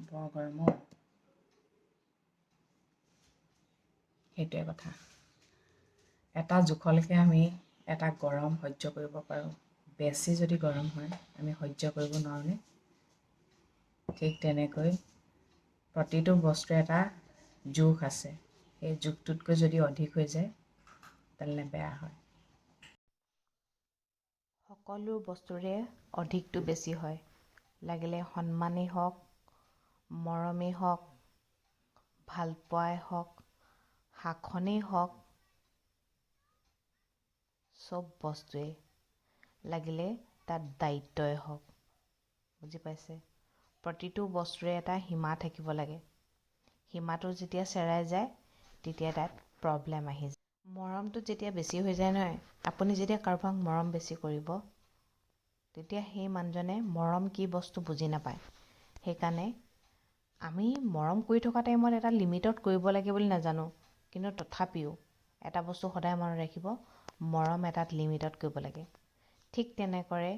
বৰ গৰম সেইটোৱে কথা এটা জোখলৈকে আমি এটা গৰম সহ্য কৰিব পাৰোঁ বেছি যদি গৰম হয় আমি সহ্য কৰিব নোৱাৰোঁনে ঠিক তেনেকৈ প্ৰতিটো বস্তুৰ এটা জোখ আছে সেই জোখটোতকৈ যদি অধিক হৈ যায় তেনে বেয়া হয় সকলো বস্তুৰে অধিকটো বেছি হয় লাগিলে সন্মানেই হওক মৰমেই হওক ভালপোৱাই হওক শাসনেই হওক চব বস্তুৱেই লাগিলে তাত দায়িত্বই হওক বুজি পাইছে প্ৰতিটো বস্তুৰে এটা সীমা থাকিব লাগে সীমাটো যেতিয়া চেৰাই যায় তেতিয়া তাত প্ৰব্লেম আহি যায় মৰমটো যেতিয়া বেছি হৈ যায় নহয় আপুনি যেতিয়া কাৰোবাক মৰম বেছি কৰিব তেতিয়া সেই মানুহজনে মৰম কি বস্তু বুজি নাপায় সেইকাৰণে আমি মৰম কৰি থকা টাইমত এটা লিমিটত কৰিব লাগে বুলি নাজানো কিন্তু তথাপিও এটা বস্তু সদায় মনত ৰাখিব মৰম এটাত লিমিটত কৰিব লাগে ঠিক তেনেকৰে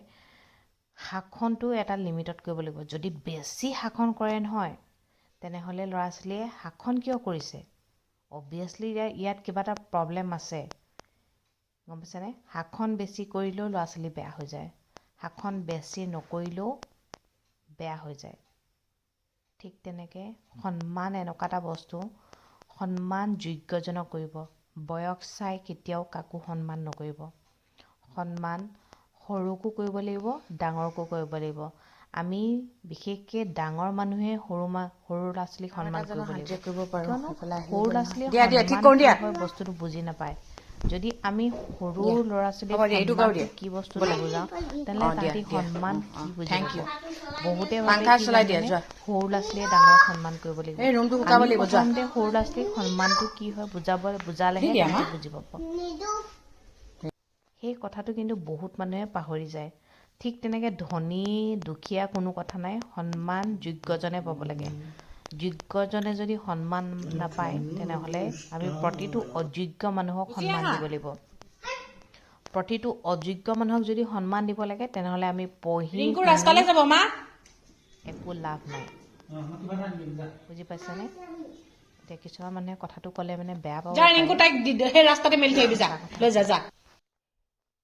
শাসনটো এটা লিমিটত কৰিব লাগিব যদি বেছি শাসন কৰে নহয় তেনেহ'লে ল'ৰা ছোৱালীয়ে শাসন কিয় কৰিছে অবভিয়াছলি ইয়াত কিবা এটা প্ৰব্লেম আছে গম পাইছেনে শাসন বেছি কৰিলেও ল'ৰা ছোৱালী বেয়া হৈ যায় শাসন বেছি নকৰিলেও বেয়া হৈ যায় ঠিক তেনেকৈ সন্মান এনেকুৱা এটা বস্তু সন্মান যোগ্যজনক কৰিব বয়স চাই কেতিয়াও কাকো সন্মান নকৰিব সন্মান সৰুকো কৰিব লাগিব ডাঙৰকো কৰিব লাগিব আমি বিশেষকৈ ডাঙৰ মানুহে সৰু ল'ৰা ছোৱালীক সন্মান কৰিব লাগিব কিয়নো সৰু ল'ৰা ছোৱালীয়ে সন্মান কি হয় বস্তুটো বুজি নাপায় যদি আমি সৰু ল'ৰা ছোৱালীক সন্মানটো কি বস্তু বুজাওঁ তেনেহ'লে তাহাঁতি সন্মান কি বুজি পাব বহুতে ভাবে কি জানেনে সৰু ল'ৰা ছোৱালীয়ে ডাঙৰক সন্মান কৰিব লাগিব আমি প্ৰথমতে সৰু ল'ৰা ছোৱালীক সন্মানটো কি হয় বুজালেহে তাহাঁতি বুজি পাব সেই কথাটো কিন্তু বহুত মানুহে পাহৰি যায় ঠিক তেনেকৈ ধনী দুখীয়া কোনো কথা নাই সন্মান যোগ্যজনে পাব লাগে যোগ্যজনে যদি সন্মান নাপায় তেনেহ'লে আমি প্ৰতিটো অযোগ্য মানুহক সন্মান দিব লাগিব প্ৰতিটো অযোগ্য মানুহক যদি সন্মান দিব লাগে তেনেহ'লে আমি পঢ়ি একো লাভ নাই বুজি পাইছেনে এতিয়া কিছুমান মানুহে কথাটো ক'লে মানে বেয়া পাব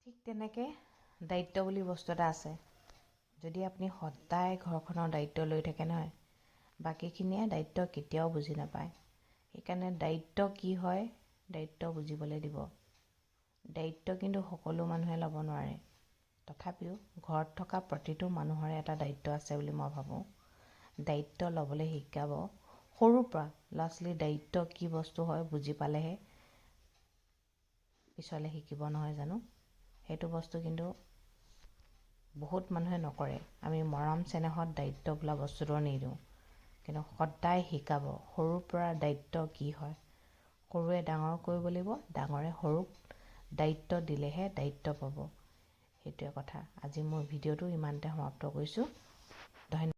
ঠিক তেনেকৈ দায়িত্ব বুলি বস্তু এটা আছে যদি আপুনি সদায় ঘৰখনৰ দায়িত্ব লৈ থাকে নহয় বাকীখিনিয়ে দায়িত্ব কেতিয়াও বুজি নাপায় সেইকাৰণে দায়িত্ব কি হয় দায়িত্ব বুজিবলৈ দিব দায়িত্ব কিন্তু সকলো মানুহে ল'ব নোৱাৰে তথাপিও ঘৰত থকা প্ৰতিটো মানুহৰে এটা দায়িত্ব আছে বুলি মই ভাবোঁ দায়িত্ব ল'বলৈ শিকাব সৰুৰ পৰা ল'ৰা ছোৱালীৰ দায়িত্ব কি বস্তু হয় বুজি পালেহে পিছলৈ শিকিব নহয় জানো সেইটো বস্তু কিন্তু বহুত মানুহে নকৰে আমি মৰম চেনেহত দায়িত্ব বোলা বস্তুটো নিদিওঁ কিন্তু সদায় শিকাব সৰুৰ পৰা দায়িত্ব কি হয় সৰুৱে ডাঙৰক কৰিব লাগিব ডাঙৰে সৰুক দায়িত্ব দিলেহে দায়িত্ব পাব সেইটোৱে কথা আজি মোৰ ভিডিঅ'টো ইমানতে সমাপ্ত কৰিছোঁ ধন্যবাদ